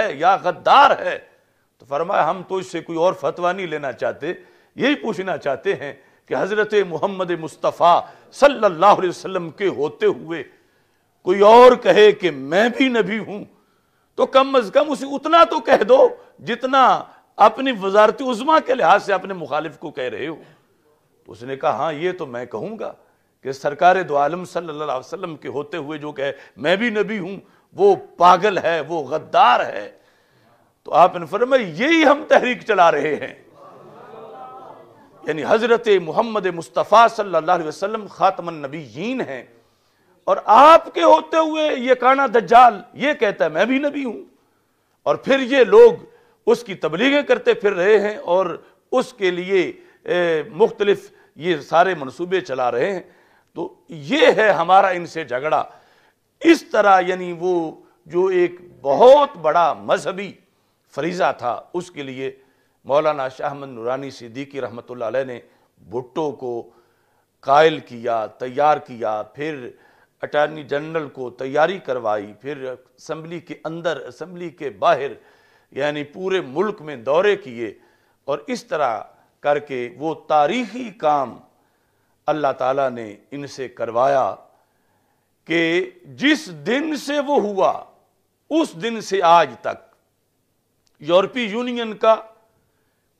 ہے یا غدار ہے؟ تو فرمایا ہم تو اس سے کوئی اور فتویٰ نہیں لینا چاہتے، یہی پوچھنا چاہتے ہیں کہ حضرت محمد مصطفیٰ صلی اللہ علیہ وسلم کے ہوتے ہوئے کوئی اور کہے کہ میں بھی نبی ہوں تو کم از کم اسے اتنا تو کہہ دو جتنا اپنی وزارت عظمیٰ کے لحاظ سے اپنے مخالف کو کہہ رہے ہو۔ تو اس نے کہا ہاں یہ تو میں کہوں گا کہ سرکار دو عالم صلی اللہ علیہ وسلم کے ہوتے ہوئے جو کہے میں بھی نبی ہوں وہ پاگل ہے، وہ غدار ہے۔ تو آپ نے فرمایا یہی ہم تحریک چلا رہے ہیں، یعنی حضرت محمد مصطفیٰ صلی اللہ علیہ وسلم خاتم النبیین ہیں، اور آپ کے ہوتے ہوئے یہ کانا دجال یہ کہتا ہے میں بھی نبی ہوں، اور پھر یہ لوگ اس کی تبلیغیں کرتے پھر رہے ہیں اور اس کے لیے مختلف یہ سارے منصوبے چلا رہے ہیں۔ تو یہ ہے ہمارا ان سے جھگڑا۔ اس طرح یعنی وہ جو ایک بہت بڑا مذہبی فریضہ تھا اس کے لیے مولانا شاہ احمد نورانی صدیقی رحمۃ اللہ علیہ نے بھٹو کو قائل کیا، تیار کیا، پھر اٹارنی جنرل کو تیاری کروائی، پھر اسمبلی کے اندر اسمبلی کے باہر یعنی پورے ملک میں دورے کیے، اور اس طرح کر کے وہ تاریخی کام اللہ تعالیٰ نے ان سے کروایا کہ جس دن سے وہ ہوا اس دن سے آج تک یورپی یونین کا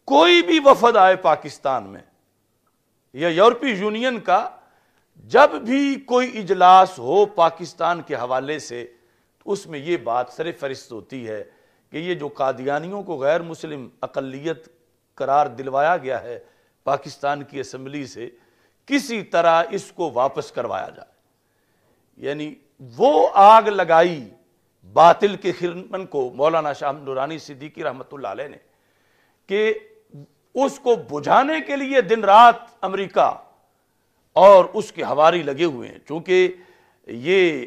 کوئی بھی وفد آئے پاکستان میں یا یورپی یونین کا جب بھی کوئی اجلاس ہو پاکستان کے حوالے سے تو اس میں یہ بات سر فہرست ہوتی ہے کہ یہ جو قادیانیوں کو غیر مسلم اقلیت قرار دلوایا گیا ہے پاکستان کی اسمبلی سے کسی طرح اس کو واپس کروایا جائے۔ یعنی وہ آگ لگائی باطل کے خرمن کو مولانا شاہ نورانی صدیقی رحمۃ اللہ علیہ نے کہ اس کو بجھانے کے لیے دن رات امریکہ اور اس کے ہواری لگے ہوئے ہیں، چونکہ یہ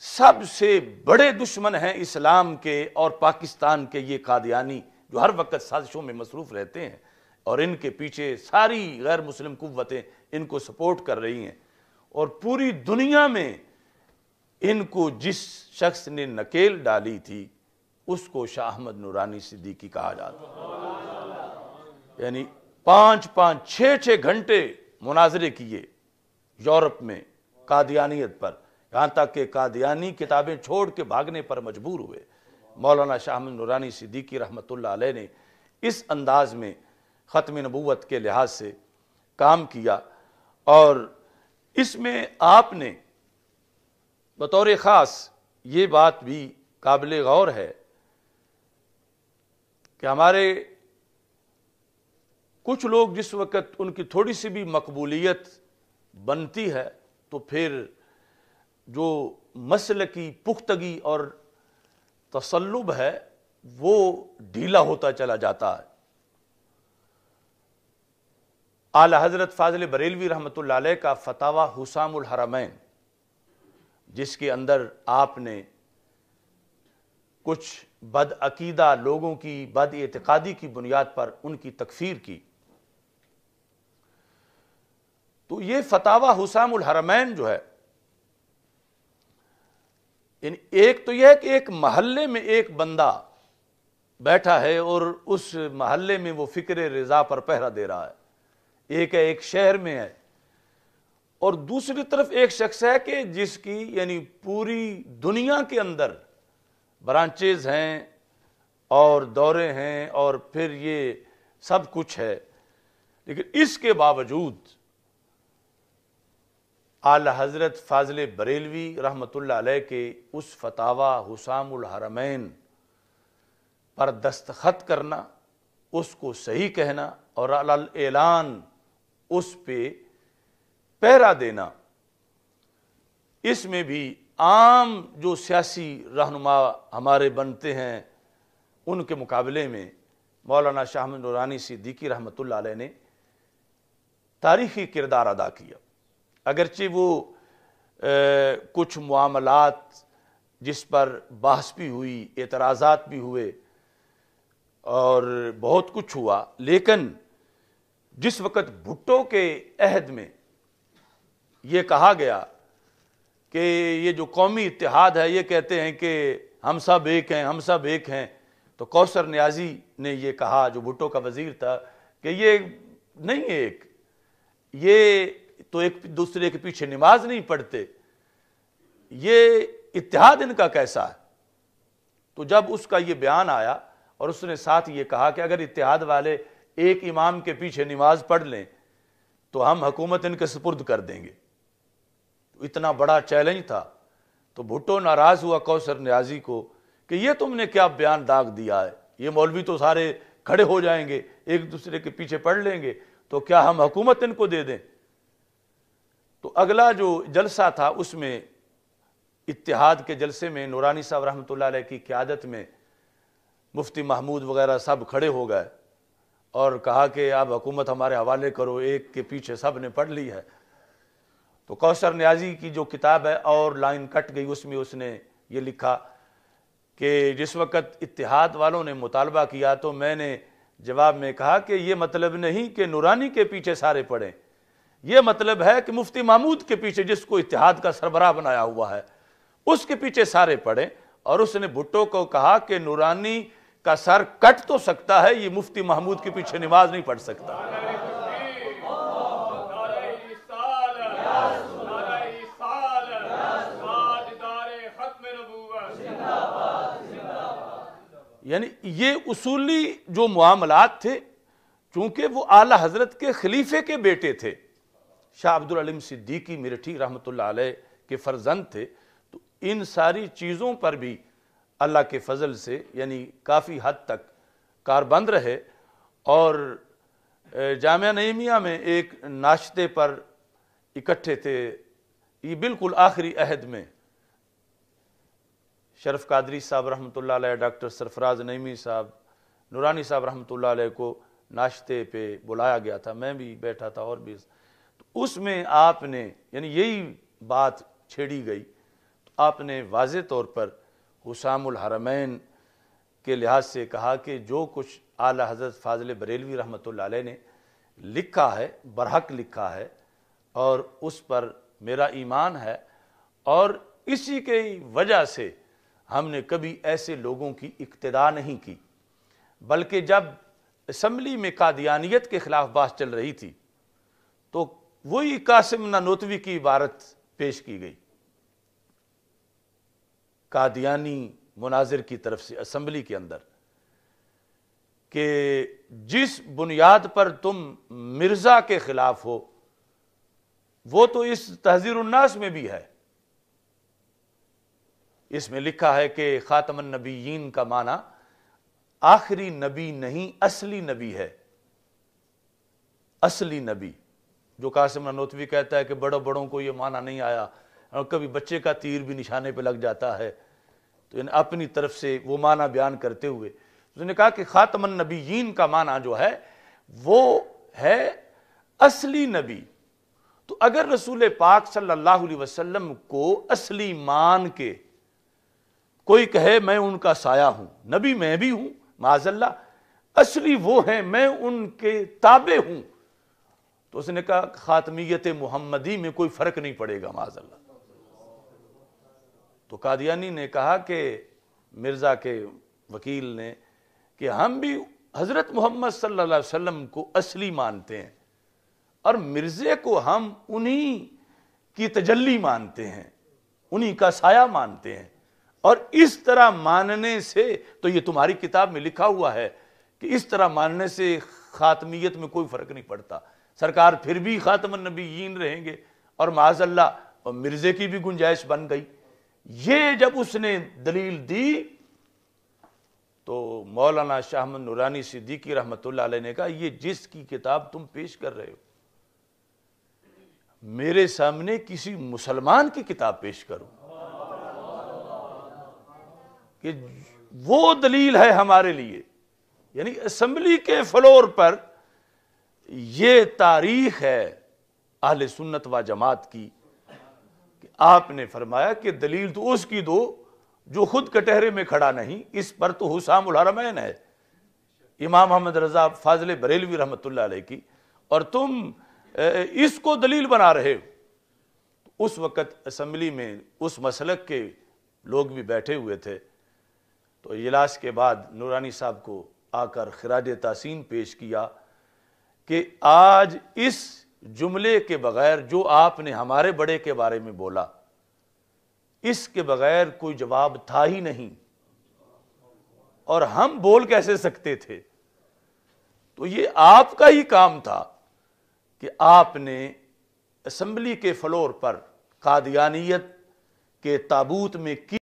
سب سے بڑے دشمن ہیں اسلام کے اور پاکستان کے یہ قادیانی جو ہر وقت سازشوں میں مصروف رہتے ہیں، اور ان کے پیچھے ساری غیر مسلم قوتیں ان کو سپورٹ کر رہی ہیں، اور پوری دنیا میں ان کو جس شخص نے نکیل ڈالی تھی اس کو شاہ احمد نورانی صدیقی کہا جاتا، یعنی 5-6 گھنٹے مناظرے کیے یورپ میں قادیانیت پر، یہاں تک کہ قادیانی کتابیں چھوڑ کے بھاگنے پر مجبور ہوئے۔ مولانا شاہ احمد نورانی صدیقی رحمۃ اللہ علیہ نے اس انداز میں ختم نبوت کے لحاظ سے کام کیا، اور اس میں آپ نے بطور خاص یہ بات بھی قابل غور ہے کہ ہمارے کچھ لوگ جس وقت ان کی تھوڑی سی بھی مقبولیت بنتی ہے تو پھر جو مسلکی پختگی اور تصلب ہے وہ ڈھیلا ہوتا چلا جاتا ہے۔ اعلی حضرت فاضل بریلوی رحمۃ اللہ علیہ کا فتاوی حسام الحرمین، جس کے اندر آپ نے کچھ بد عقیدہ لوگوں کی بد اعتقادی کی بنیاد پر ان کی تکفیر کی، تو یہ فتاوی حسام الحرمین جو ہے، یعنی ایک تو یہ ہے کہ ایک محلے میں ایک بندہ بیٹھا ہے اور اس محلے میں وہ فکر رضا پر پہرا دے رہا ہے، ایک ہے ایک شہر میں ہے، اور دوسری طرف ایک شخص ہے کہ جس کی یعنی پوری دنیا کے اندر برانچز ہیں اور دورے ہیں اور پھر یہ سب کچھ ہے، لیکن اس کے باوجود اعلی حضرت فاضل بریلوی رحمۃ اللہ علیہ کے اس فتاوی حسام الحرمین پر دستخط کرنا، اس کو صحیح کہنا اور اعلان اس پہ پہرا دینا، اس میں بھی عام جو سیاسی رہنما ہمارے بنتے ہیں ان کے مقابلے میں مولانا شاہ احمد نورانی صدیقی رحمۃ اللہ علیہ نے تاریخی کردار ادا کیا۔ اگرچہ وہ کچھ معاملات جس پر بحث بھی ہوئی، اعتراضات بھی ہوئے اور بہت کچھ ہوا، لیکن جس وقت بھٹو کے عہد میں یہ کہا گیا کہ یہ جو قومی اتحاد ہے یہ کہتے ہیں کہ ہم سب ایک ہیں، ہم سب ایک ہیں، تو کوثر نیازی نے یہ کہا جو بھٹو کا وزیر تھا کہ یہ نہیں ایک، یہ تو ایک دوسرے کے پیچھے نماز نہیں پڑھتے، یہ اتحاد ان کا کیسا ہے؟ تو جب اس کا یہ بیان آیا اور اس نے ساتھ یہ کہا کہ اگر اتحاد والے ایک امام کے پیچھے نماز پڑھ لیں تو ہم حکومت ان کے سپرد کر دیں گے، اتنا بڑا چیلنج تھا۔ تو بھٹو ناراض ہوا کوثر نیازی کو کہ یہ تم نے کیا بیان داغ دیا ہے، یہ مولوی تو سارے کھڑے ہو جائیں گے، ایک دوسرے کے پیچھے پڑھ لیں گے، تو کیا ہم حکومت ان کو دے دیں؟ تو اگلا جو جلسہ تھا اس میں اتحاد کے جلسے میں نورانی صاحب رحمۃ اللہ علیہ کی قیادت میں مفتی محمود وغیرہ سب کھڑے ہو گئے اور کہا کہ آپ حکومت ہمارے حوالے کرو، ایک کے پیچھے سب نے پڑھ لی ہے۔ تو کوثر نیازی کی جو کتاب ہے اور لائن کٹ گئی، اس میں اس نے یہ لکھا کہ جس وقت اتحاد والوں نے مطالبہ کیا تو میں نے جواب میں کہا کہ یہ مطلب نہیں کہ نورانی کے پیچھے سارے پڑھیں، یہ مطلب ہے کہ مفتی محمود کے پیچھے جس کو اتحاد کا سربراہ بنایا ہوا ہے اس کے پیچھے سارے پڑھیں۔ اور اس نے بھٹو کو کہا کہ نورانی کا سر کٹ تو سکتا ہے، یہ مفتی محمود کے پیچھے نماز نہیں پڑھ سکتا۔ یعنی یہ اصولی جو معاملات تھے، چونکہ وہ اعلی حضرت کے خلیفے کے بیٹے تھے، شاہ عبد العلیم صدیقی میرٹھی رحمۃ اللہ علیہ کے فرزند تھے، تو ان ساری چیزوں پر بھی اللہ کے فضل سے یعنی کافی حد تک کاربند رہے۔ اور جامعہ نعیمیہ میں ایک ناشتے پر اکٹھے تھے، یہ بالکل آخری عہد میں شرف قادری صاحب رحمۃ اللہ علیہ، ڈاکٹر سرفراز نعیمی صاحب، نورانی صاحب رحمۃ اللہ علیہ کو ناشتے پہ بلایا گیا تھا، میں بھی بیٹھا تھا اور بھی، تو اس میں آپ نے یعنی یہی بات چھیڑی گئی، تو آپ نے واضح طور پر حسام الحرمین کے لحاظ سے کہا کہ جو کچھ اعلیٰ حضرت فاضل بریلوی رحمۃ اللہ علیہ نے لکھا ہے برحق لکھا ہے، اور اس پر میرا ایمان ہے، اور اسی کی وجہ سے ہم نے کبھی ایسے لوگوں کی اقتداء نہیں کی، بلکہ جب اسمبلی میں قادیانیت کے خلاف بحث چل رہی تھی تو وہی قاسم نانوتوی کی عبارت پیش کی گئی قادیانی مناظر کی طرف سے اسمبلی کے اندر کہ جس بنیاد پر تم مرزا کے خلاف ہو وہ تو اس تحذیر الناس میں بھی ہے۔ اس میں لکھا ہے کہ خاتم النبیین کا معنی آخری نبی نہیں، اصلی نبی ہے، اصلی نبی۔ جو قاسم نانوتوی کہتا ہے کہ بڑوں کو یہ معنی نہیں آیا، اور کبھی بچے کا تیر بھی نشانے پہ لگ جاتا ہے، تو اپنی طرف سے وہ معنی بیان کرتے ہوئے اس نے کہا کہ خاتم النبیین کا معنی جو ہے وہ ہے اصلی نبی۔ تو اگر رسول پاک صلی اللہ علیہ وسلم کو اصلی مان کے کوئی کہے میں ان کا سایہ ہوں، نبی میں بھی ہوں معاذ اللہ، اصلی وہ ہیں میں ان کے تابع ہوں، تو اس نے کہا خاتمیت محمدی میں کوئی فرق نہیں پڑے گا معاذ اللہ۔ تو قادیانی نے کہا کہ مرزا کے وکیل نے کہ ہم بھی حضرت محمد صلی اللہ علیہ وسلم کو اصلی مانتے ہیں اور مرزے کو ہم انہی کی تجلی مانتے ہیں، انہی کا سایہ مانتے ہیں، اور اس طرح ماننے سے تو یہ تمہاری کتاب میں لکھا ہوا ہے کہ اس طرح ماننے سے خاتمیت میں کوئی فرق نہیں پڑتا، سرکار پھر بھی خاتم النبیین رہیں گے، اور معاذ اللہ مرزے کی بھی گنجائش بن گئی۔ یہ جب اس نے دلیل دی تو مولانا شاہ احمد نورانی صدیقی رحمۃ اللہ علیہ نے کہا یہ جس کی کتاب تم پیش کر رہے ہو میرے سامنے کسی مسلمان کی کتاب پیش کرو کہ وہ دلیل ہے ہمارے لیے۔ یعنی اسمبلی کے فلور پر یہ تاریخ ہے اہل سنت و جماعت کی کہ آپ نے فرمایا کہ دلیل تو اس کی دو جو خود کٹہرے میں کھڑا نہیں، اس پر تو حسام الحرمین ہے امام احمد رضا فاضل بریلوی رحمۃ اللہ علیہ کی، اور تم اس کو دلیل بنا رہے ہو۔ اس وقت اسمبلی میں اس مسلک کے لوگ بھی بیٹھے ہوئے تھے، تو اجلاس کے بعد نورانی صاحب کو آ کر خراج تحسین پیش کیا کہ آج اس جملے کے بغیر جو آپ نے ہمارے بڑے کے بارے میں بولا، اس کے بغیر کوئی جواب تھا ہی نہیں، اور ہم بول کیسے سکتے تھے؟ تو یہ آپ کا ہی کام تھا کہ آپ نے اسمبلی کے فلور پر قادیانیت کے تابوت میں